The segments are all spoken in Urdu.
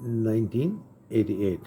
1988।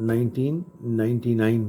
1999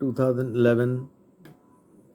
2011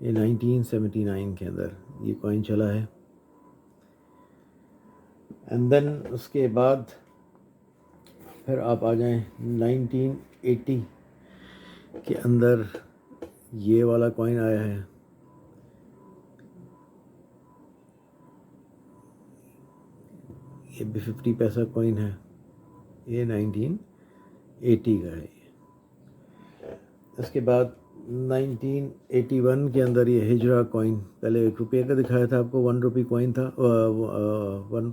یہ 1979 کے اندر یہ کوائن چلا ہے. اینڈ دین اس کے بعد پھر آپ آ جائیں 1980 کے اندر یہ والا کوائن آیا ہے. یہ بھی 50 پیسہ کوائن ہے. یہ 1980 کا ہے. اس کے بعد 1981 کے اندر یہ ہجرا کوائن، پہلے 1 روپے کا دکھایا تھا آپ کو، 1 روپی کوائن تھا، 1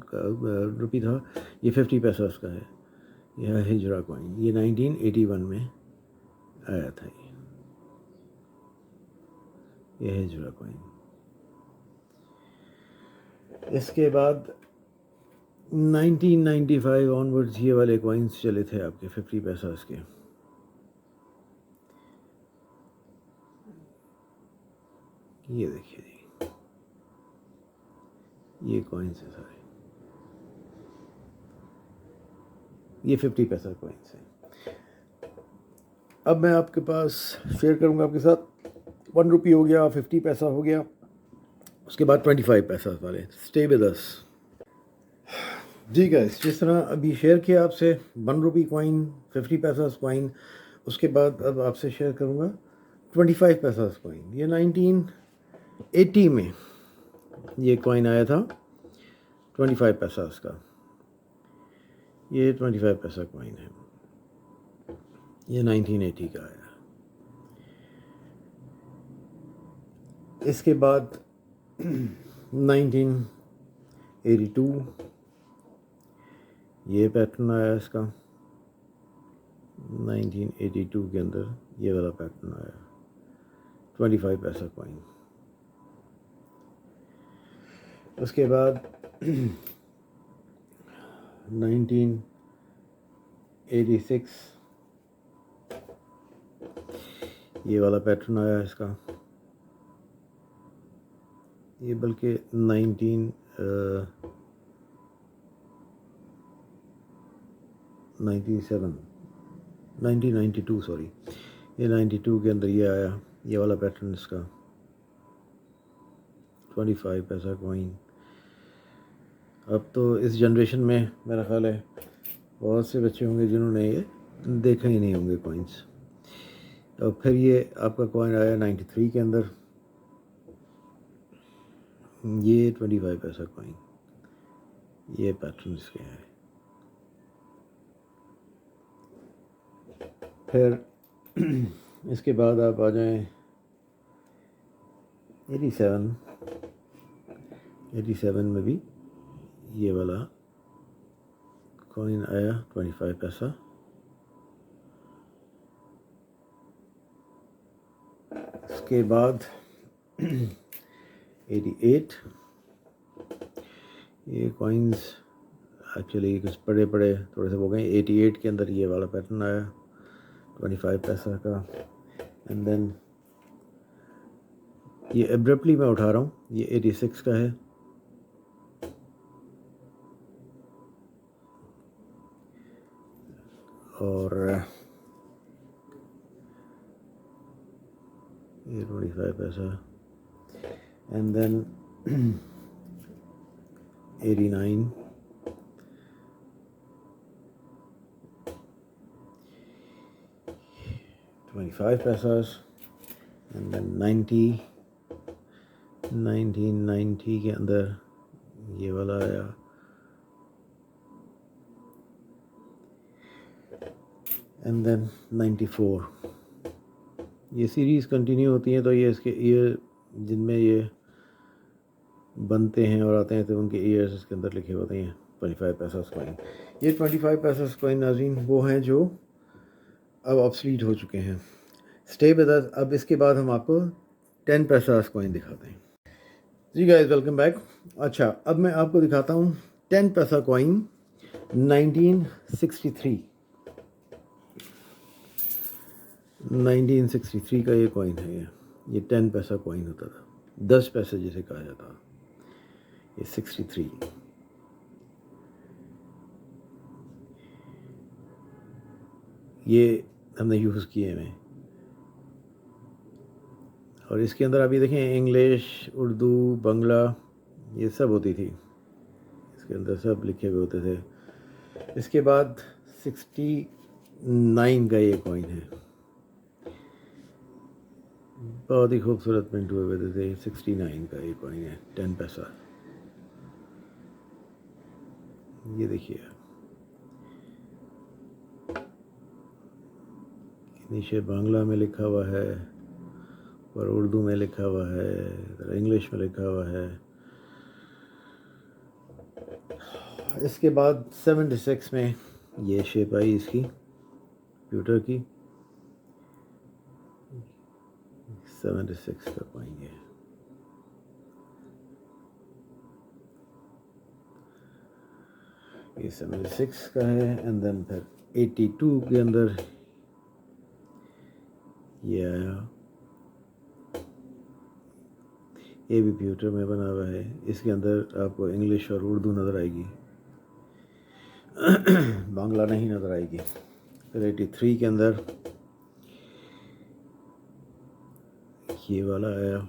روپی تھا. یہ 50 پیسہ اس کا ہے. یہ ہجرا کوائن، یہ 1981 میں آیا تھا. یہ ہجرا کوائن. اس کے بعد 1995 آنورڈز یہ والے کوائنس چلے تھے آپ کے 50 پیسہ اس کے. یہ دیکھیے جی، یہ کوائنس ہیں سارے، یہ 50 پیسہ کوائنس ہیں. اب میں آپ کے پاس شیئر کروں گا آپ کے ساتھ 1 روپی ہو گیا، 50 پیسہ ہو گیا. اس کے بعد 25 پیسہ والے. Stay with us. جی گائز، جس طرح ابھی شیئر کیا آپ سے 1 روپی کوائن، 50 پیسہ کوائن، اس کے بعد اب آپ سے شیئر کروں گا 25 پیسہ کوائن. یہ 1980 میں یہ کوائن آیا تھا، 25 پیسہ اس کا. یہ 25 پیسہ کوائن ہے. یہ 1980 کا آیا. اس کے بعد 1982 یہ پیٹرن آیا اس کا. 1982 کے اندر یہ والا پیٹرن آیا، 25 پیسہ کوائن. اس کے بعد 1986 یہ والا پیٹرن آیا اس کا. یہ بلکہ 1992 سوری، یہ 92 کے اندر یہ آیا، یہ والا پیٹرن اس کا 25 پیسہ کوائن. اب تو اس جنریشن میں میرا خیال ہے بہت سے بچے ہوں گے جنہوں نے یہ دیکھا ہی نہیں ہوں گے کوائنس. اور پھر یہ آپ کا کوائن آیا 93 کے اندر، یہ 25 پیسہ کوائن. یہ پیٹرن اس کے ہیں. پھر اس کے بعد آپ آ جائیں 87 میں بھی یہ والا کوائن آیا 25 پیسہ. اس کے بعد 88 یہ کوائنز ایکچولی کچھ بڑے تھوڑے سے ہو گئے. 88 کے اندر یہ والا پیٹرن آیا 25 پیسہ کا. اینڈ دین یہ ایبرپٹلی میں اٹھا رہا ہوں، یہ 86 کا ہے. اور یہ 25 پیسہ. اینڈ دین 89 25 پیسہ. اینڈ دین 1990 کے اندر یہ والا آیا. And then 94. یہ سیریز کنٹینیو ہوتی ہیں تو یہ اس کے ایئر جن میں یہ بنتے ہیں اور آتے ہیں تو ان کے ایئرز اس کے اندر لکھے ہوتے ہیں. 25 پیسہ کوائن. یہ 25 پیسہ کوائن ناظرین وہ ہیں جو اب آبسلیٹ ہو چکے ہیں. Stay with us. اب اس کے بعد ہم آپ کو 10 پیسہ کوائن دکھاتے ہیں. جی گائز، ویلکم بیک. اچھا، اب میں آپ کو دکھاتا ہوں 10 پیسہ کوائن 1963 کا یہ کوائن ہے. یہ 10 پیسہ کوائن ہوتا تھا، 10 پیسے جسے کہا جاتا. یہ 63 یہ ہم نے یوز کیے ہیں. اور اس کے اندر آپ یہ دیکھیں انگلش، اردو، بنگلہ یہ سب ہوتی تھی، اس کے اندر سب لکھے ہوئے ہوتے تھے. اس کے بعد 69 کا یہ کوائن ہے، بہت ہی خوبصورت پرنٹ ہوئے ہوئے تھے. 69 کا یہ کوائن ہے، 10 پیسہ. یہ دیکھیے نیچے بنگلہ میں لکھا ہوا ہے، اور اردو میں لکھا ہوا ہے، انگلش میں لکھا ہوا ہے. اس کے بعد 76 میں یہ شیپ آئی اس کی پیوٹر کی. 76 کا کوائن ہے. یہ 76 کا ہے. اینڈ دین پھر 82 کے اندر یہ آیا، یہ بھی پیوٹر میں بنا ہوا ہے. اس کے اندر آپ کو انگلش اور اردو نظر آئے گی، بنگلہ نہیں نظر آئے گی. پھر 83 کے اندر یہ والا آیا،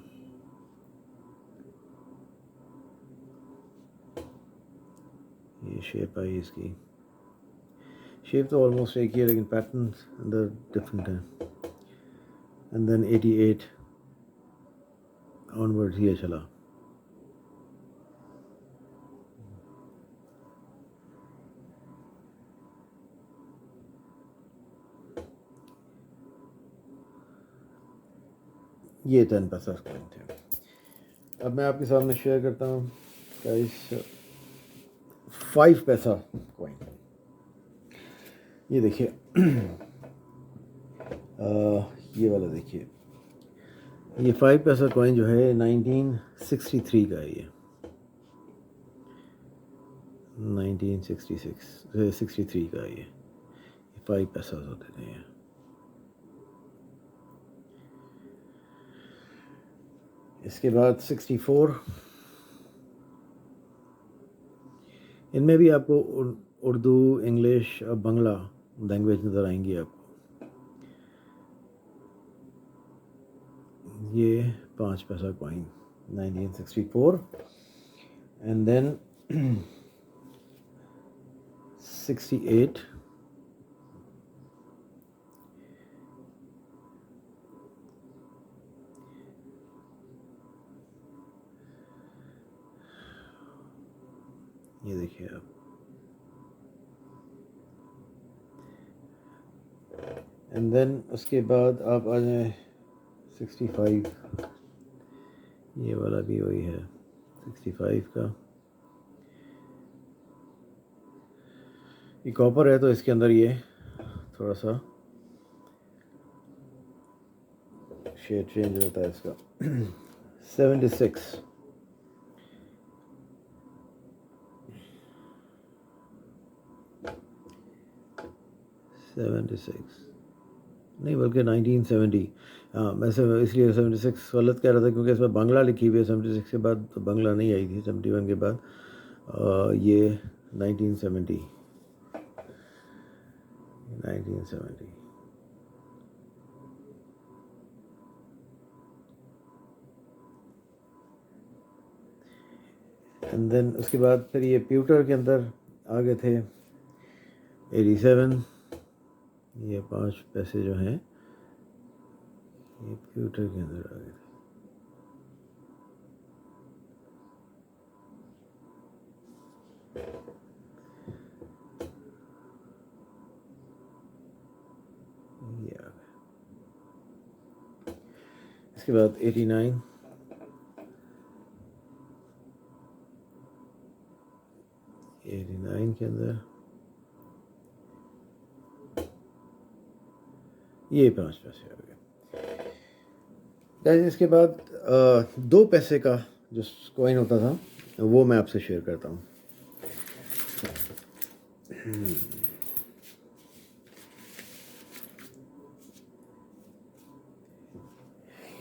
یہ شیپ آئی. اس کی شیپ تو آلموسٹ ایک ہی ہے، لیکن پیٹرن اندر ڈفرینٹ ہیں. اینڈ دین 88 آن ورڈ یہ چلا. یہ 10 پیسہ کوائن تھے. اب میں آپ کے سامنے شیئر کرتا ہوں گائس 5 پیسہ کوائن. یہ دیکھیے یہ والا دیکھیے، یہ 5 پیسہ کوائن جو ہے 1963 کا ہے. یہ 1963 کا ہے. یہ 5 پیسہ ہوتے تھے. اس کے بعد 64، ان میں بھی آپ کو اردو، انگلش اور بنگلہ لینگویج نظر آئیں گی آپ کو. یہ 5 پیسہ کوائن 1964. اینڈ دین 68، یہ دیکھیے آپ. اینڈ دین اس کے بعد آپ آ جائیں 65، یہ والا بھی وہی ہے 65 کا. یہ کاپر ہے تو اس کے اندر یہ تھوڑا سا شیڈ چینج ہوتا ہے اس کا. 76، نہیں بلکہ 1970. ہاں میں اس لیے 76 غلط کہہ رہا تھا کیونکہ اس میں بنگلہ لکھی ہوئی ہے. 76 کے بعد تو بنگلہ نہیں آئی تھی. 71 کے بعد یہ 1970. اینڈ دین اس کے بعد پھر یہ پیوٹر کے اندر آ گئے تھے 87. یہ 5 پیسے جو ہیں یہ پیوٹر کے اندر آ گئے تھے. یہ آ گئے. اس کے بعد 89، کے اندر یہ 5 پیسے آ گئے. اس کے بعد 2 پیسے کا جو کوائن ہوتا تھا وہ میں آپ سے شیئر کرتا ہوں.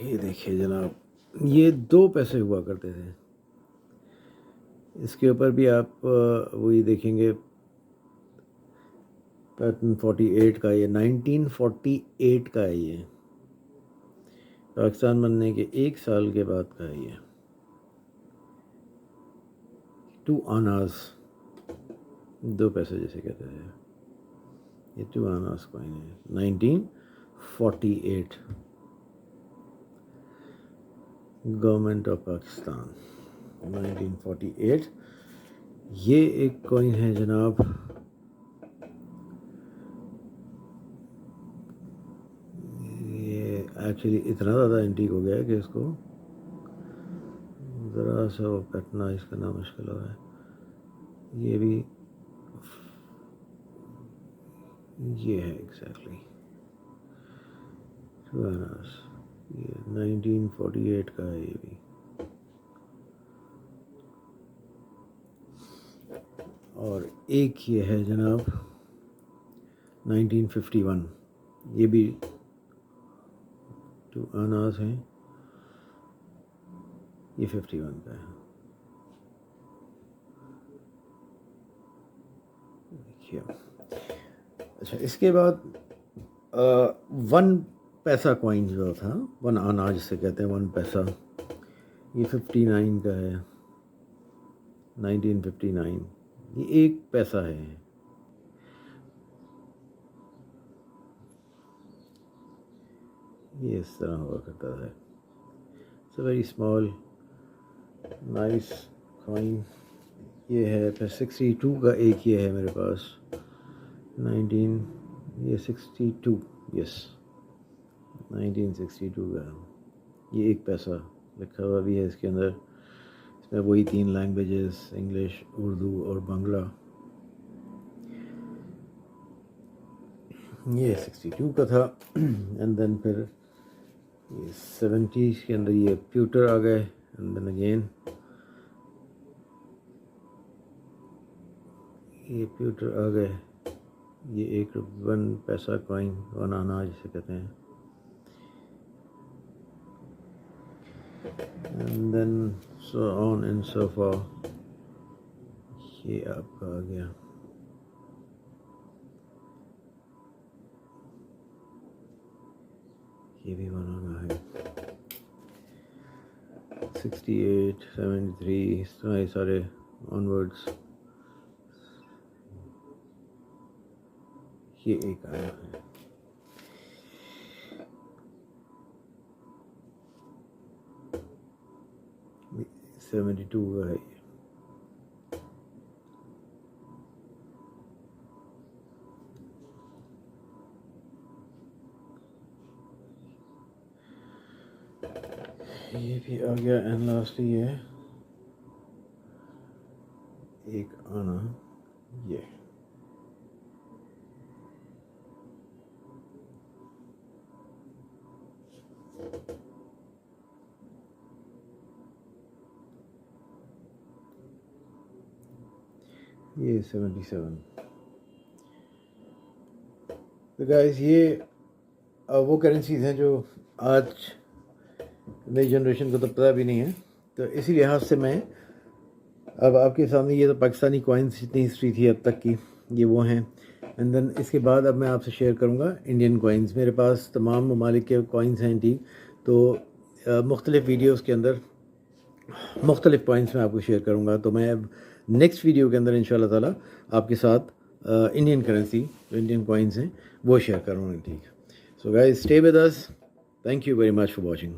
یہ دیکھیے جناب، یہ 2 پیسے ہوا کرتے تھے. اس کے اوپر بھی آپ وہی دیکھیں گے پیٹرن 48 کا. یہ 1948 کا ہے. یہ پاکستان بننے کے 1 سال کے بعد کا ہے یہ. 2 آناز، 2 پیسے جیسے کہتے ہیں. یہ 2 آناز کوئن ہے. 1948 گورنمنٹ آف پاکستان. 1948 یہ ایک کوئن ہے جناب. یہ ایکچولی اتنا زیادہ اینٹیک ہو گیا ہے کہ اس کو ذرا سا وہ کٹنا اس کا نام مشکل ہو رہا ہے. یہ بھی یہ ہے ایگزیکٹلی 2 آناز. یہ 1948 کا ہے. یہ بھی اور ایک یہ ہے جناب 1951. یہ بھی 2 آناز ہیں. یہ 51 کا ہے. دیکھیے. اچھا اس کے بعد 1 پیسہ کوئن جو تھا 1 آنا جسے کہتے ہیں 1 پیسہ. یہ 59 کا ہے. 1959. یہ 1 پیسہ ہے. یہ اس طرح ہوا کرتا ہے. It's a very small nice coin. یہ ہے. پھر 62 کا ایک یہ ہے میرے پاس. 19 یہ 62 یس 1962 کا. یہ 1 پیسہ لکھا ہوا بھی ہے اس کے اندر. اس میں وہی 3 لینگویجز انگلش، اردو اور بنگلہ. یہ 62 کا تھا. اینڈ دین پھر یہ 70s کے اندر یہ پیوٹر آ گئے. اینڈ دین اگین یہ پیوٹر آ گئے. یہ ایک 1 پیسہ کوئن 1 آنا جسے کہتے ہیں. And then so on and so forth. یہ آپ کا آ گیا. یہ بھی 1 آنا ہے. 68 73 اس طرح یہ سارے آن ورڈس. یہ 1 آیا ہے. یہ 72 کا ہے. یہ بھی آ گیا. اینڈ لاسٹ یہ 1 آنا. یہ 77. تو گائز یہ وہ کرنسیز ہیں جو آج نئی جنریشن کو تو پتہ بھی نہیں ہے. تو اسی لحاظ سے میں اب آپ کے سامنے یہ تو پاکستانی کوائنس جتنی ہسٹری تھی اب تک کی یہ وہ ہیں. اینڈ دین اس کے بعد اب میں آپ سے شیئر کروں گا انڈین کوائنس. میرے پاس تمام ممالک کے کوائنس ہیں ٹھیک. تو مختلف ویڈیوز کے اندر مختلف کوائنس میں آپ کو شیئر کروں گا. تو میں اب نیکسٹ ویڈیو کے اندر انشاءاللہ تعالیٰ آپ کے ساتھ انڈین کرنسی جو انڈین کوائنس ہیں وہ شیئر کروں گا ٹھیک. So guys stay with us. Thank you very much for watching.